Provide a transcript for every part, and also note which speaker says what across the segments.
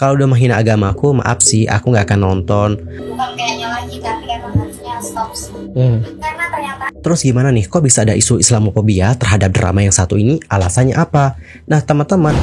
Speaker 1: Kalau udah menghina agamaku, maaf sih, aku nggak akan nonton.
Speaker 2: Bukan kayaknya lagi, tapi emang harusnya stop sih. Karena ternyata
Speaker 1: Terus gimana nih, kok bisa ada isu Islamophobia terhadap drama yang satu ini? Alasannya apa? Nah teman-teman,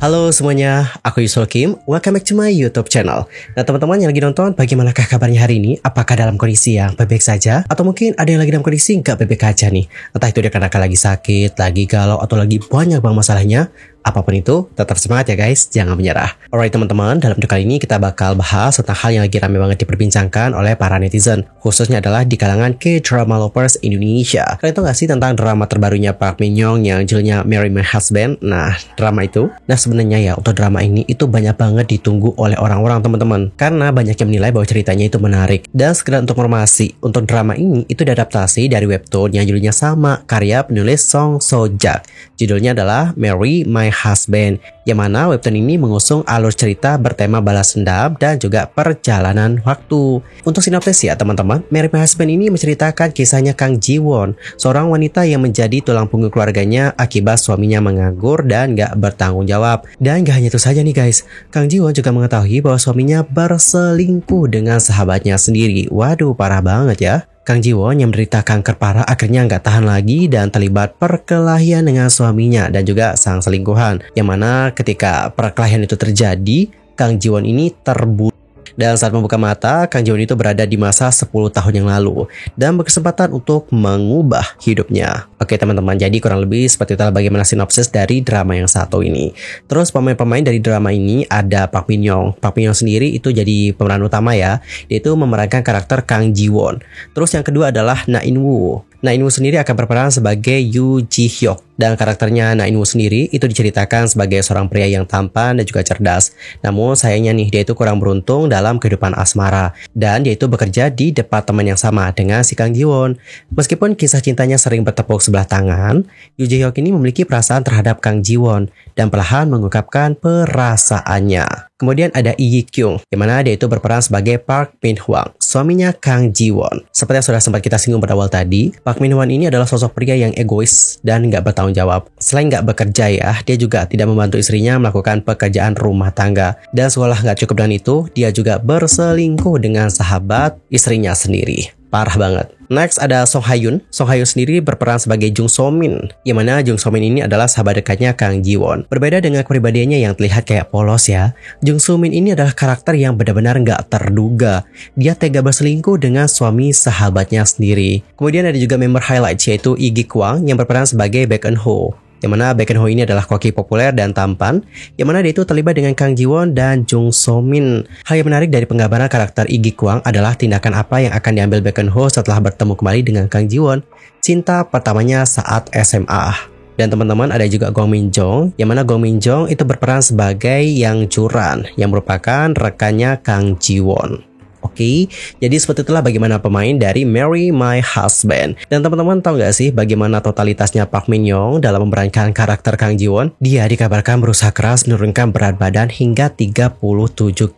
Speaker 1: halo semuanya, aku Yusul Kim, welcome back to my YouTube channel. Nah teman-teman yang lagi nonton, bagaimanakah kabarnya hari ini? Apakah dalam kondisi yang baik-baik saja? Atau mungkin ada yang lagi dalam kondisi nggak baik-baik aja nih? Entah itu dikarenakan lagi sakit, lagi galau, atau lagi banyak banget masalahnya. Apapun itu, tetap semangat ya guys, jangan menyerah. Alright teman-teman, dalam video kali ini kita bakal bahas tentang hal yang lagi rame banget diperbincangkan oleh para netizen. Khususnya adalah di kalangan K-drama lovers Indonesia. Kalian tahu gak sih tentang drama terbarunya Park Min Young yang judulnya Marry My Husband? Nah, drama itu. Nah sebenarnya ya, untuk drama ini itu banyak banget ditunggu oleh orang-orang teman-teman. Karena banyak yang menilai bahwa ceritanya itu menarik. Dan sekedar untuk informasi, untuk drama ini itu diadaptasi dari webtoon yang judulnya sama, karya penulis Song So-jak. Judulnya adalah Marry My Husband, yang mana webtoon ini mengusung alur cerita bertema balas dendam dan juga perjalanan waktu. Untuk sinopsis ya teman-teman, Marry My Husband ini menceritakan kisahnya Kang Ji-won, seorang wanita yang menjadi tulang punggung keluarganya akibat suaminya menganggur dan gak bertanggung jawab. Dan gak hanya itu saja nih guys, Kang Ji-won juga mengetahui bahwa suaminya berselingkuh dengan sahabatnya sendiri. Waduh, parah banget ya. Kang Ji-won yang menderita kanker parah akhirnya nggak tahan lagi dan terlibat perkelahian dengan suaminya dan juga sang selingkuhan. Yang mana ketika perkelahian itu terjadi, Kang Ji-won ini terbunuh. Dan saat membuka mata, Kang Ji-won itu berada di masa 10 tahun yang lalu dan berkesempatan untuk mengubah hidupnya. Oke teman-teman, jadi kurang lebih seperti itulah bagaimana sinopsis dari drama yang satu ini. Terus pemain-pemain dari drama ini ada Park Min Young. Park Min Young sendiri itu jadi pemeran utama ya. Dia itu memerankan karakter Kang Ji-won. Terus yang kedua adalah Na In-woo. Na In-woo sendiri akan berperan sebagai Yoo Ji-hyuk. Dan karakternya Na In-woo sendiri itu diceritakan sebagai seorang pria yang tampan dan juga cerdas. Namun sayangnya nih, dia itu kurang beruntung dalam kehidupan asmara. Dan dia itu bekerja di departemen yang sama dengan si Kang Ji-won. Meskipun kisah cintanya sering bertepuk sebelah tangan, Yoo Ji-hyuk ini memiliki perasaan terhadap Kang Ji-won dan perlahan mengungkapkan perasaannya. Kemudian ada Lee Kyung, yang mana dia itu berperan sebagai Park Min Hwang, suaminya Kang Ji-won. Seperti yang sudah sempat kita singgung pada awal tadi, Park Min Hwang ini adalah sosok pria yang egois dan nggak bertanggung jawab. Selain nggak bekerja ya, dia juga tidak membantu istrinya melakukan pekerjaan rumah tangga. Dan seolah nggak cukup dengan itu, dia juga berselingkuh dengan sahabat istrinya sendiri. Parah banget. Next ada Song Ha-yoon. Song Ha-yoon sendiri berperan sebagai Jung So-min, yang mana Jung So-min ini adalah sahabat dekatnya Kang Ji-won. Berbeda dengan kepribadiannya yang terlihat kayak polos ya, Jung So-min ini adalah karakter yang benar-benar nggak terduga. Dia tega berselingkuh dengan suami sahabatnya sendiri. Kemudian ada juga member highlight yaitu Lee Kwang yang berperan sebagai Baek Eun-ho. Yang mana Baek Eun-ho ini adalah koki populer dan tampan, yang mana dia itu terlibat dengan Kang Ji-won dan Jung So-min. Hal yang menarik dari penggambaran karakter Lee Kwang adalah tindakan apa yang akan diambil Baek Eun-ho setelah bertemu kembali dengan Kang Ji-won, cinta pertamanya saat SMA. Dan teman-teman ada juga Gong Min-jong, yang mana Gong Min-jong itu berperan sebagai Yang Churan, yang merupakan rekannya Kang Ji-won. Oke, jadi seperti itulah bagaimana pemain dari Marry My Husband. Dan teman-teman tahu gak sih bagaimana totalitasnya Park Min Young dalam memerankan karakter Kang Ji-won? Dia dikabarkan berusaha keras menurunkan berat badan hingga 37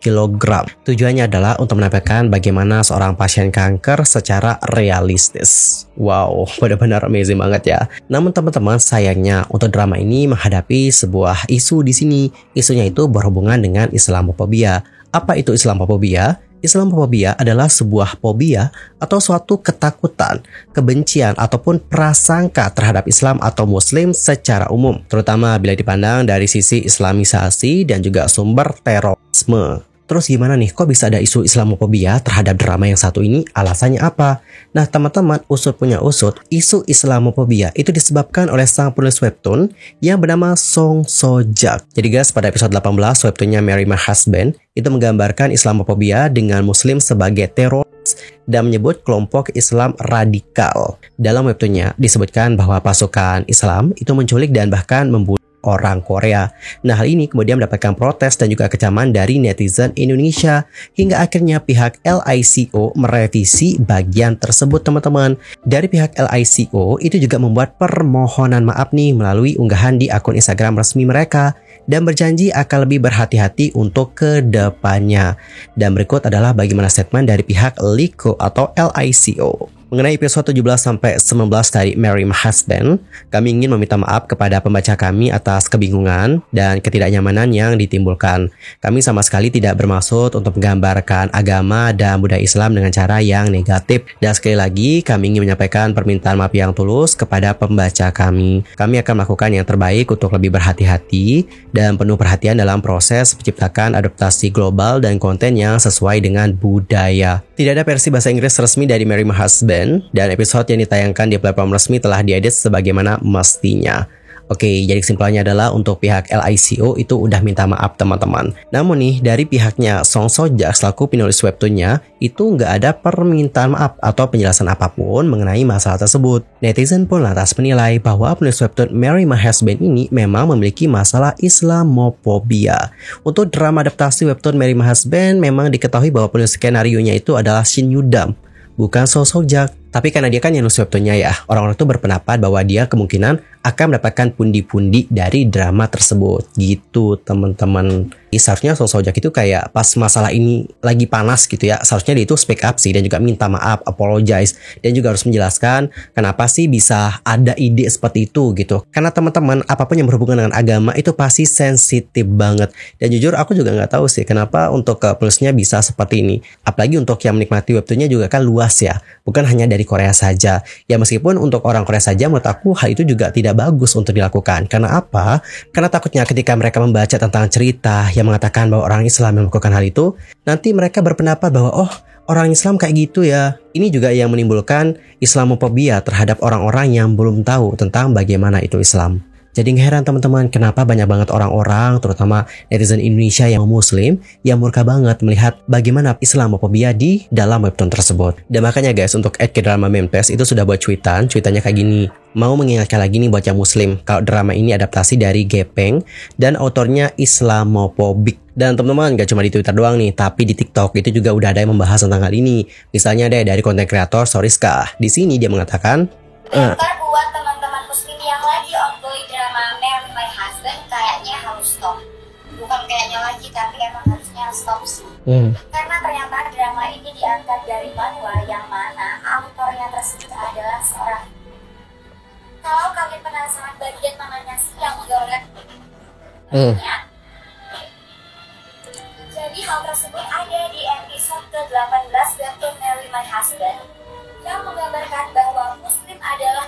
Speaker 1: kg. Tujuannya adalah untuk menampilkan bagaimana seorang pasien kanker secara realistis. Wow, benar-benar amazing banget ya. Namun teman-teman, sayangnya untuk drama ini menghadapi sebuah isu di sini. Isunya itu berhubungan dengan Islamophobia. Apa itu Islamophobia? Islamophobia adalah sebuah fobia atau suatu ketakutan, kebencian ataupun prasangka terhadap Islam atau Muslim secara umum, terutama bila dipandang dari sisi Islamisasi dan juga sumber terorisme. Terus gimana nih, kok bisa ada isu Islamophobia terhadap drama yang satu ini? Alasannya apa? Nah teman-teman, usut punya usut, isu Islamophobia itu disebabkan oleh sang penulis webtoon yang bernama Song So-jak. Jadi guys, pada episode 18 webtoonnya Marry My Husband itu menggambarkan Islamophobia dengan Muslim sebagai teroris dan menyebut kelompok Islam radikal. Dalam webtoonnya disebutkan bahwa pasukan Islam itu menculik dan bahkan membunuh orang Korea. Nah, hal ini kemudian mendapatkan protes dan juga kecaman dari netizen Indonesia hingga akhirnya pihak LICO merevisi bagian tersebut, teman-teman. Dari pihak LICO itu juga membuat permohonan maaf nih melalui unggahan di akun Instagram resmi mereka dan berjanji akan lebih berhati-hati untuk kedepannya. Dan berikut adalah bagaimana statement dari pihak LICO atau LICO. Mengenai episode 17-19 dari Marry My Husband, kami ingin meminta maaf kepada pembaca kami atas kebingungan dan ketidaknyamanan yang ditimbulkan. Kami sama sekali tidak bermaksud untuk menggambarkan agama dan budaya Islam dengan cara yang negatif. Dan sekali lagi, kami ingin menyampaikan permintaan maaf yang tulus kepada pembaca kami. Kami akan melakukan yang terbaik untuk lebih berhati-hati dan penuh perhatian dalam proses menciptakan adaptasi global dan konten yang sesuai dengan budaya. Tidak ada versi bahasa Inggris resmi dari Marry My Husband, dan episode yang ditayangkan di platform resmi telah diedit sebagaimana mestinya. Oke, jadi kesimpulannya adalah untuk pihak LICO itu udah minta maaf teman-teman. Namun nih, dari pihaknya Song Sojak selaku penulis webtoonnya, itu nggak ada permintaan maaf atau penjelasan apapun mengenai masalah tersebut. Netizen pun lantas menilai bahwa penulis webtoon Marry My Husband ini memang memiliki masalah Islamophobia. Untuk drama adaptasi webtoon Marry My Husband, memang diketahui bahwa penulis skenario-nya itu adalah Shin Yudam, bukan Song Sojak. Tapi karena dia kan yang nulis webtoonnya ya, orang-orang tuh berpendapat bahwa dia kemungkinan akan mendapatkan pundi-pundi dari drama tersebut. Gitu teman-teman. Seharusnya Song Sojak itu kayak pas masalah ini lagi panas gitu ya, seharusnya dia itu speak up sih dan juga minta maaf, apologize, dan juga harus menjelaskan kenapa sih bisa ada ide seperti itu gitu. Karena teman-teman, apapun yang berhubungan dengan agama itu pasti sensitif banget. Dan jujur aku juga nggak tahu sih kenapa untuk penulisnya bisa seperti ini. Apalagi untuk yang menikmati webtoonnya juga kan luas ya, bukan hanya dari Korea saja. Ya meskipun untuk orang Korea saja, menurut aku hal itu juga tidak bagus untuk dilakukan. Karena apa? Karena takutnya ketika mereka membaca tentang cerita yang mengatakan bahwa orang Islam yang melakukan hal itu, nanti mereka berpendapat bahwa oh, orang Islam kayak gitu ya. Ini juga yang menimbulkan Islamophobia terhadap orang-orang yang belum tahu tentang bagaimana itu Islam. Jadi nggak heran teman-teman kenapa banyak banget orang-orang, terutama netizen Indonesia yang muslim, yang murka banget melihat bagaimana Islamophobia di dalam webtoon tersebut. Dan makanya guys, untuk @kdrama Memfest itu sudah buat cuitannya kayak gini. Mau mengingatkan lagi nih buat yang muslim, kalau drama ini adaptasi dari Gepeng dan autornya Islamophobic. Dan teman-teman gak cuma di Twitter doang nih, tapi di TikTok itu juga udah ada yang membahas tentang hal ini. Misalnya deh dari konten kreator Soriska. Di sini dia mengatakan,
Speaker 2: buat teman-teman muslim yang lagi ongoing drama Marry My Husband, kayaknya harus stop. Bukan kayaknya lagi, tapi emang harusnya stop sih. Karena ternyata drama ini diangkat dari manhwa yang mana autornya tersebut adalah seorang. Kalau kalian penasaran bagian mananya sih yang menggambarkan jadi hal tersebut ada di episode ke-18 webtoon Marry My Husband yang menggambarkan bahwa muslim adalah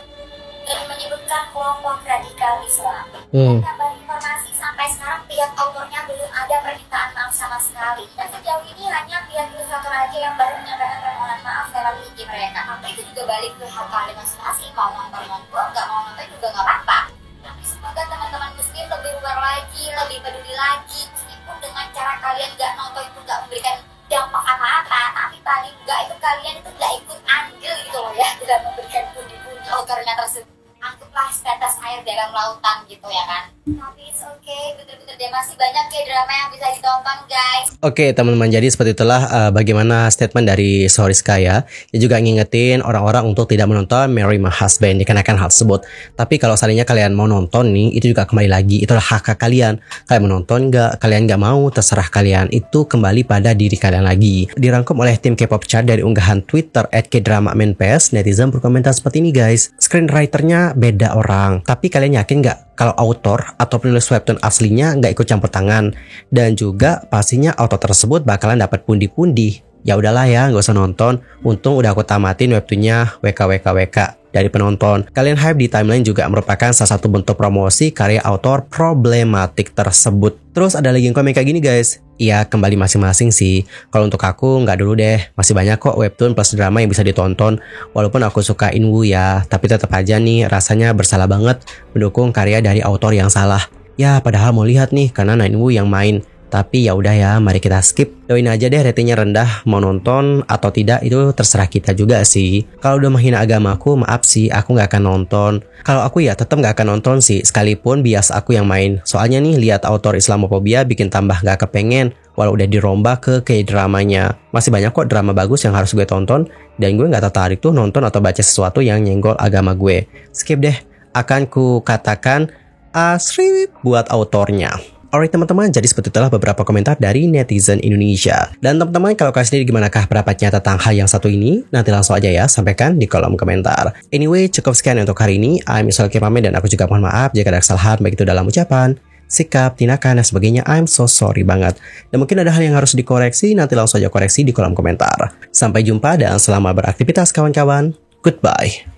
Speaker 2: dan menyebutkan kelompok radikal Islam. Tambah informasi, sampai sekarang pihak autornya belum ada permintaan maaf sama sekali. Dan sejauh ini hanya pihak ilustrator aja yang baru menyampaikan permohonan maaf lewat IG mereka. Tapi itu juga balik ke hak kalian masing-masing, mau nonton nonton, nggak mau nonton juga nggak apa-apa. Tapi semoga teman-teman muslim lebih aware lagi, lebih peduli lagi. Meskipun dengan cara kalian nggak nonton itu nggak memberikan dampak apa-apa, tapi paling nggak itu kalian itu nggak ikut andil gitu loh ya dalam memberikan pundi-pundi autornya tersebut. Anggaplah setetes air dalam lautan gitu ya kan. Tapi it's okay, bener-bener deh masih banyak ya drama yang bisa ditonton guys.
Speaker 1: Oke teman-teman, jadi seperti itulah bagaimana statement dari Soriska ya. Dia juga ngingetin orang-orang untuk tidak menonton Marry My Husband dikarenakan hal tersebut. Tapi kalau seandainya kalian mau nonton nih, itu juga kembali lagi, itulah hak kalian. Kalian menonton nggak, kalian nggak mau, terserah kalian. Itu kembali pada diri kalian lagi. Dirangkum oleh tim K-pop chart dari unggahan Twitter @kdrama_menfest. Netizen berkomentar seperti ini guys. Screenwriternya beda orang, tapi kalian yakin nggak kalau autor atau penulis webtoon aslinya nggak ikut campur tangan? Dan juga pastinya autor tersebut bakalan dapat pundi-pundi. Ya udahlah ya, nggak usah nonton. Untung udah aku tamatin webtoonnya WKWKWK dari penonton. Kalian hype di timeline juga merupakan salah satu bentuk promosi karya autor problematik tersebut. Terus ada lagi yang komen kayak gini guys. Iya, kembali masing-masing sih. Kalau untuk aku nggak dulu deh. Masih banyak kok webtoon plus drama yang bisa ditonton. Walaupun aku suka Inwoo ya, tapi tetap aja nih rasanya bersalah banget mendukung karya dari autor yang salah. Ya, padahal mau lihat nih karena Inwoo yang main. Tapi ya udah ya, mari kita skip. Doain aja deh ratingnya rendah, mau nonton atau tidak itu terserah kita juga sih. Kalau udah menghina agamaku, maaf sih, aku nggak akan nonton. Kalau aku ya tetap nggak akan nonton sih, sekalipun bias aku yang main. Soalnya nih lihat autor Islamophobia bikin tambah nggak kepengen, walau udah dirombak ke K-dramanya. Masih banyak kok drama bagus yang harus gue tonton, dan gue nggak tertarik tuh nonton atau baca sesuatu yang nyenggol agama gue. Skip deh, akan ku katakan asri buat autornya. Alright teman-teman, jadi seperti itulah beberapa komentar dari netizen Indonesia. Dan teman-teman, kalau kalian sendiri gimanakah pendapatnya tentang hal yang satu ini? Nanti langsung aja ya, sampaikan di kolom komentar. Anyway, cukup sekian untuk hari ini. I'm Yusol Kim dan aku juga mohon maaf jika ada kesalahan baik itu dalam ucapan, sikap, tindakan, dan sebagainya. I'm so sorry banget. Dan mungkin ada hal yang harus dikoreksi, nanti langsung aja koreksi di kolom komentar. Sampai jumpa dan selamat beraktivitas kawan-kawan. Goodbye.